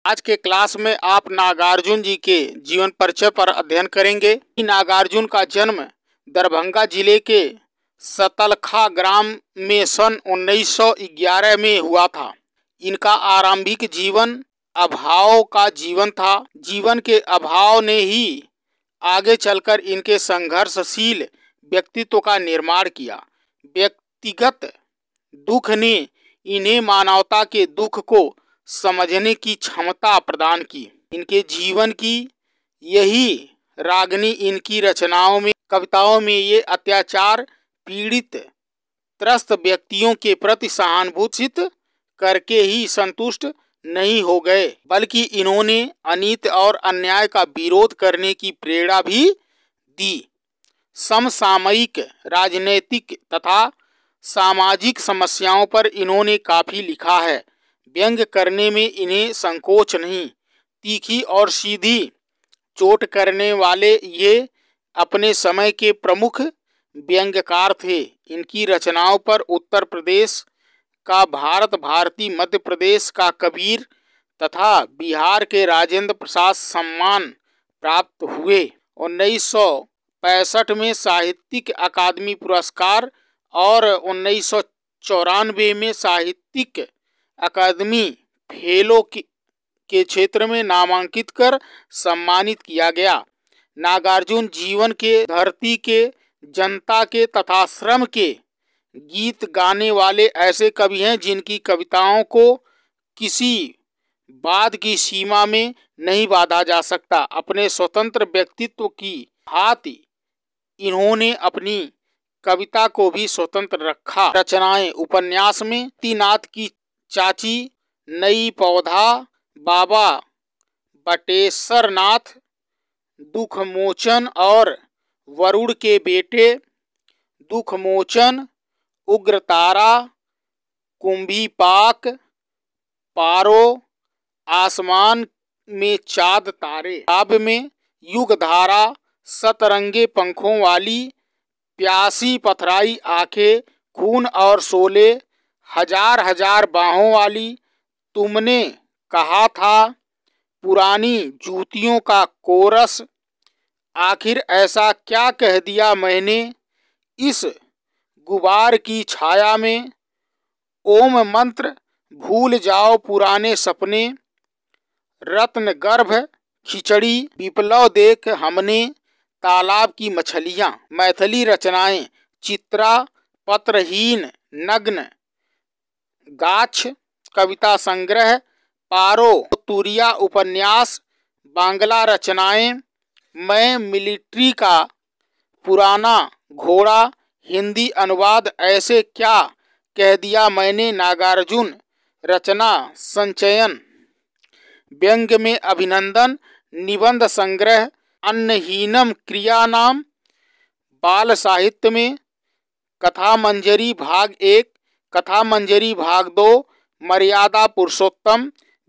आज के क्लास में आप नागार्जुन जी के जीवन परिचय पर अध्ययन करेंगे। नागार्जुन का जन्म दरभंगा जिले के सतलखा ग्राम में सन 1911 में हुआ था। इनका आरंभिक जीवन अभाव का जीवन था। जीवन के अभाव ने ही आगे चलकर इनके संघर्षशील व्यक्तित्व का निर्माण किया। व्यक्तिगत दुख ने इन्हें मानवता के दुख को समझने की क्षमता प्रदान की। इनके जीवन की यही रागनी इनकी रचनाओं में, कविताओं में ये अत्याचार पीड़ित त्रस्त व्यक्तियों के प्रति सहानुभूति करके ही संतुष्ट नहीं हो गए, बल्कि इन्होंने अनीति और अन्याय का विरोध करने की प्रेरणा भी दी। समसामयिक राजनैतिक तथा सामाजिक समस्याओं पर इन्होंने काफी लिखा है। व्यंग्य करने में इन्हें संकोच नहीं। तीखी और सीधी चोट करने वाले ये अपने समय के प्रमुख व्यंग्यकार थे। इनकी रचनाओं पर उत्तर प्रदेश का भारत भारती, मध्य प्रदेश का कबीर तथा बिहार के राजेंद्र प्रसाद सम्मान प्राप्त हुए। 1965 में साहित्यिक अकादमी पुरस्कार और 1994 में साहित्यिक अकादमी फेलो के क्षेत्र में नामांकित कर सम्मानित किया गया। नागार्जुन जीवन के, धरती के, जनता के तथा श्रम के गीत गाने वाले ऐसे कवि हैं जिनकी कविताओं को किसी वाद की सीमा में नहीं बांधा जा सकता। अपने स्वतंत्र व्यक्तित्व की भांति इन्होंने अपनी कविता को भी स्वतंत्र रखा। रचनाएं: उपन्यास में तीनाथ की चाची, नई पौधा, बाबा बटेश्वर नाथ, दुखमोचन और वरुण के बेटे, दुखमोचन, उग्रतारा, कुंभीपाक, पारो, आसमान में चांद तारे। काव्य में युगधारा, सतरंगे पंखों वाली, प्यासी पथराई आंखें, खून और शोले, हजार हजार बाहों वाली, तुमने कहा था, पुरानी जूतियों का कोरस, आखिर ऐसा क्या कह दिया मैंने, इस गुबार की छाया में, ओम मंत्र, भूल जाओ पुराने सपने, रत्न गर्भ खिचड़ी, विप्लव देख हमने, तालाब की मछलियां। मैथिली रचनाएं: चित्रा, पत्रहीन, नग्न, गाछ कविता संग्रह, पारो, तुरिया उपन्यास। बांग्ला रचनाएं: मैं मिलिट्री का पुराना घोड़ा, हिंदी अनुवाद ऐसे क्या कह दिया मैंने, नागार्जुन रचना संचयन। व्यंग्य में अभिनंदन, निबंध संग्रह, अन्नहीनम क्रियानाम। बाल साहित्य में कथा मंजरी भाग 1, कथा मंजरी भाग 2, मर्यादा पुरुषोत्तम,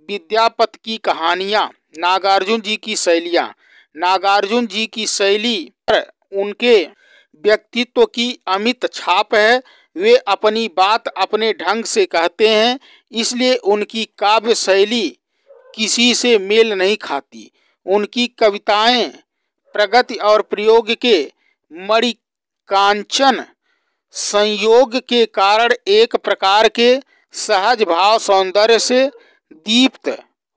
विद्यापति की कहानियां। नागार्जुन जी की शैलियां: नागार्जुन जी की शैली पर उनके व्यक्तित्व की अमिट छाप है। वे अपनी बात अपने ढंग से कहते हैं, इसलिए उनकी काव्य शैली किसी से मेल नहीं खाती। उनकी कविताएं प्रगति और प्रयोग के मणिकांचन संयोग के कारण एक प्रकार के सहज भाव सौंदर्य से दीप्त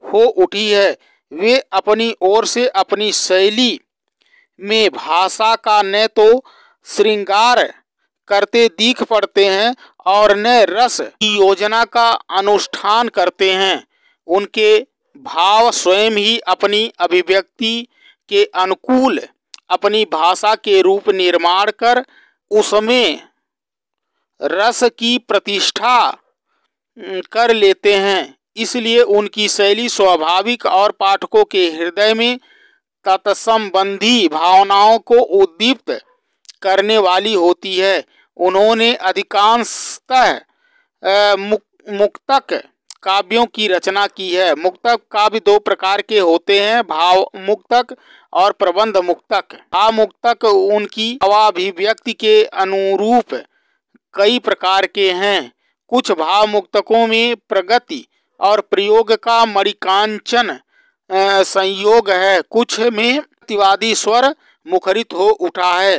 हो उठी है। वे अपनी ओर से अपनी शैली में भाषा का न तो श्रृंगार करते दिख पड़ते हैं और न रस की योजना का अनुष्ठान करते हैं। उनके भाव स्वयं ही अपनी अभिव्यक्ति के अनुकूल अपनी भाषा के रूप निर्माण कर उसमें रस की प्रतिष्ठा कर लेते हैं। इसलिए उनकी शैली स्वाभाविक और पाठकों के हृदय में तत्संबंधी भावनाओं को उद्दीप्त करने वाली होती है। उन्होंने अधिकांशतः मुक्तक काव्यों की रचना की है। मुक्तक काव्य 2 प्रकार के होते हैं, भाव मुक्तक और प्रबंध मुक्तक। भाव मुक्तक उनकी भावाभिव्यक्ति के अनुरूप कई प्रकार के हैं। कुछ भाव मुक्तकों में प्रगति और प्रयोग का मणिकांचन संयोग है। कुछ में प्रतिवादी स्वर मुखरित हो उठा है,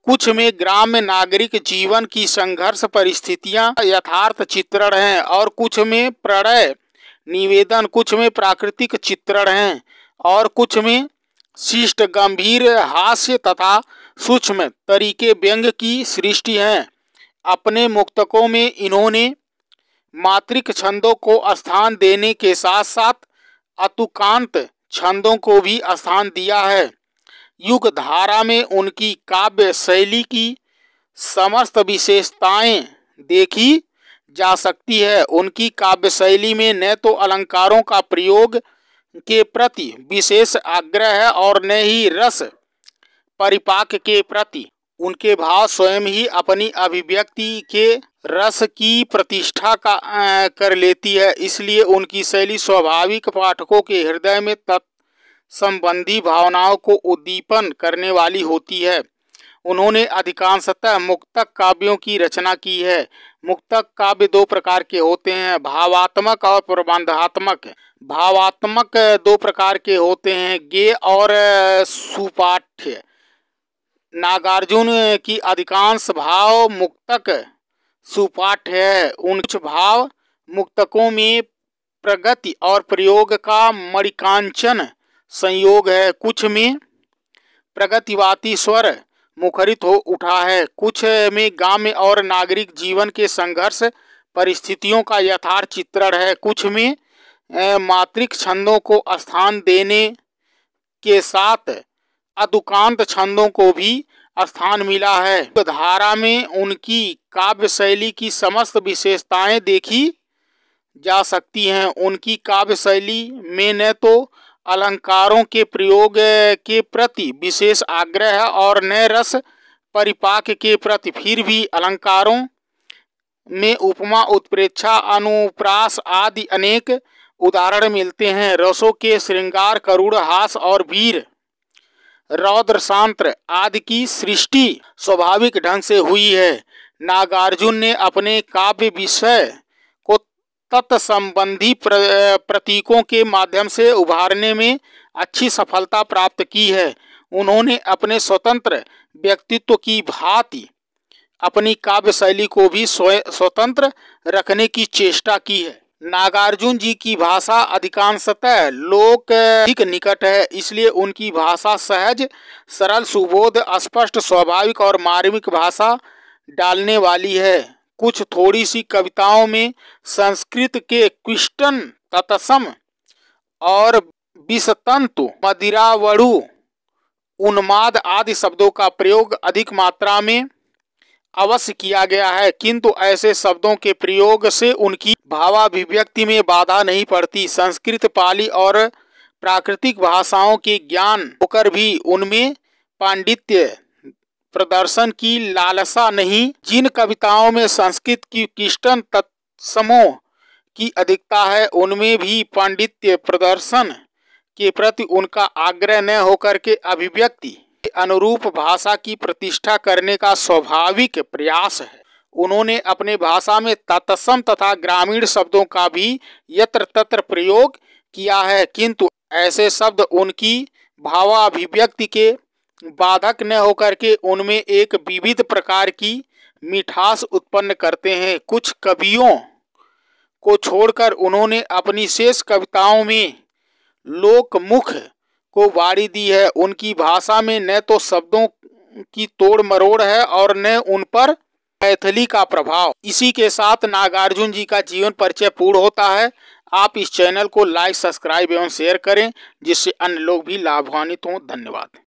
कुछ में ग्राम्य नागरिक जीवन की संघर्ष परिस्थितियां यथार्थ चित्रण हैं और कुछ में प्रणय निवेदन, कुछ में प्राकृतिक चित्रण हैं और कुछ में शिष्ट गंभीर हास्य तथा सूक्ष्म तरीके व्यंग की सृष्टि है। अपने मुक्तकों में इन्होंने मात्रिक छंदों को स्थान देने के साथ साथ अतुकांत छंदों को भी स्थान दिया है। युग धारा में उनकी काव्य शैली की समस्त विशेषताएं देखी जा सकती है। उनकी काव्य शैली में न तो अलंकारों का प्रयोग के प्रति विशेष आग्रह है और न ही रस परिपाक के प्रति। उनके भाव स्वयं ही अपनी अभिव्यक्ति के रस की प्रतिष्ठा कर लेती है, इसलिए उनकी शैली स्वाभाविक पाठकों के हृदय में तत्संबंधी भावनाओं को उद्दीपन करने वाली होती है। उन्होंने अधिकांशतः मुक्तक काव्यों की रचना की है। मुक्तक काव्य दो प्रकार के होते हैं, भावात्मक और प्रबंधात्मक। भावात्मक दो प्रकार के होते हैं, गेय और सुपाठ्य। नागार्जुन की अधिकांश भाव मुक्तक सुपाठ्य है। उन कुछ भाव मुक्तकों में प्रगति और प्रयोग का मणिकांचन संयोग है, कुछ में प्रगतिवादी स्वर मुखरित हो उठा है, कुछ में ग्राम्य और नागरिक जीवन के संघर्ष परिस्थितियों का यथार्थ चित्रण है, कुछ में मात्रिक छंदों को स्थान देने के साथ अतुकांत छंदों को भी स्थान मिला है। धारा में उनकी काव्य शैली की समस्त विशेषताएं देखी जा सकती हैं। उनकी काव्य शैली में न तो अलंकारों के प्रयोग के प्रति विशेष आग्रह है और न रस परिपाक के प्रति। फिर भी अलंकारों में उपमा, उत्प्रेक्षा, अनुप्रास आदि अनेक उदाहरण मिलते हैं। रसों के श्रृंगार, करुण, हास और वीर, रौद्र, शांत आदि की सृष्टि स्वाभाविक ढंग से हुई है। नागार्जुन ने अपने काव्य विषय को तत्संबंधी प्रतीकों के माध्यम से उभारने में अच्छी सफलता प्राप्त की है। उन्होंने अपने स्वतंत्र व्यक्तित्व की भांति अपनी काव्य शैली को भी स्वतंत्र रखने की चेष्टा की है। नागार्जुन जी की भाषा अधिकांशतः लोक निकट है, इसलिए उनकी भाषा सहज, सरल, सुबोध, स्पष्ट, स्वाभाविक और मार्मिक भाषा डालने वाली है। कुछ थोड़ी सी कविताओं में संस्कृत के क्विष्टन, तत्सम और विषतंतु, मदिरावड़ु, उन्माद आदि शब्दों का प्रयोग अधिक मात्रा में अवश्य किया गया है, किंतु ऐसे शब्दों के प्रयोग से उनकी भावाभिव्यक्ति में बाधा नहीं पड़ती। संस्कृत, पाली और प्राकृतिक भाषाओं के ज्ञान होकर भी उनमें पांडित्य प्रदर्शन की लालसा नहीं। जिन कविताओं में संस्कृत की क्लिष्टन तत्समों की अधिकता है, उनमें भी पांडित्य प्रदर्शन के प्रति उनका आग्रह न होकर के अभिव्यक्ति अनुरूप भाषा की प्रतिष्ठा करने का स्वाभाविक प्रयास है। उन्होंने अपने भाषा में तत्सम तथा ग्रामीण शब्दों का भी यत्र तत्र प्रयोग किया है, किंतु ऐसे शब्द उनकी भावाभिव्यक्ति के बाधक न होकर के उनमें एक विविध प्रकार की मिठास उत्पन्न करते हैं। कुछ कवियों को छोड़कर उन्होंने अपनी शेष कविताओं में लोकमुख को वाड़ी दी है। उनकी भाषा में न तो शब्दों की तोड़ मरोड़ है और न उन पर मैथिली का प्रभाव। इसी के साथ नागार्जुन जी का जीवन परिचय पूर्ण होता है। आप इस चैनल को लाइक, सब्सक्राइब एवं शेयर करें, जिससे अन्य लोग भी लाभान्वित हों। धन्यवाद।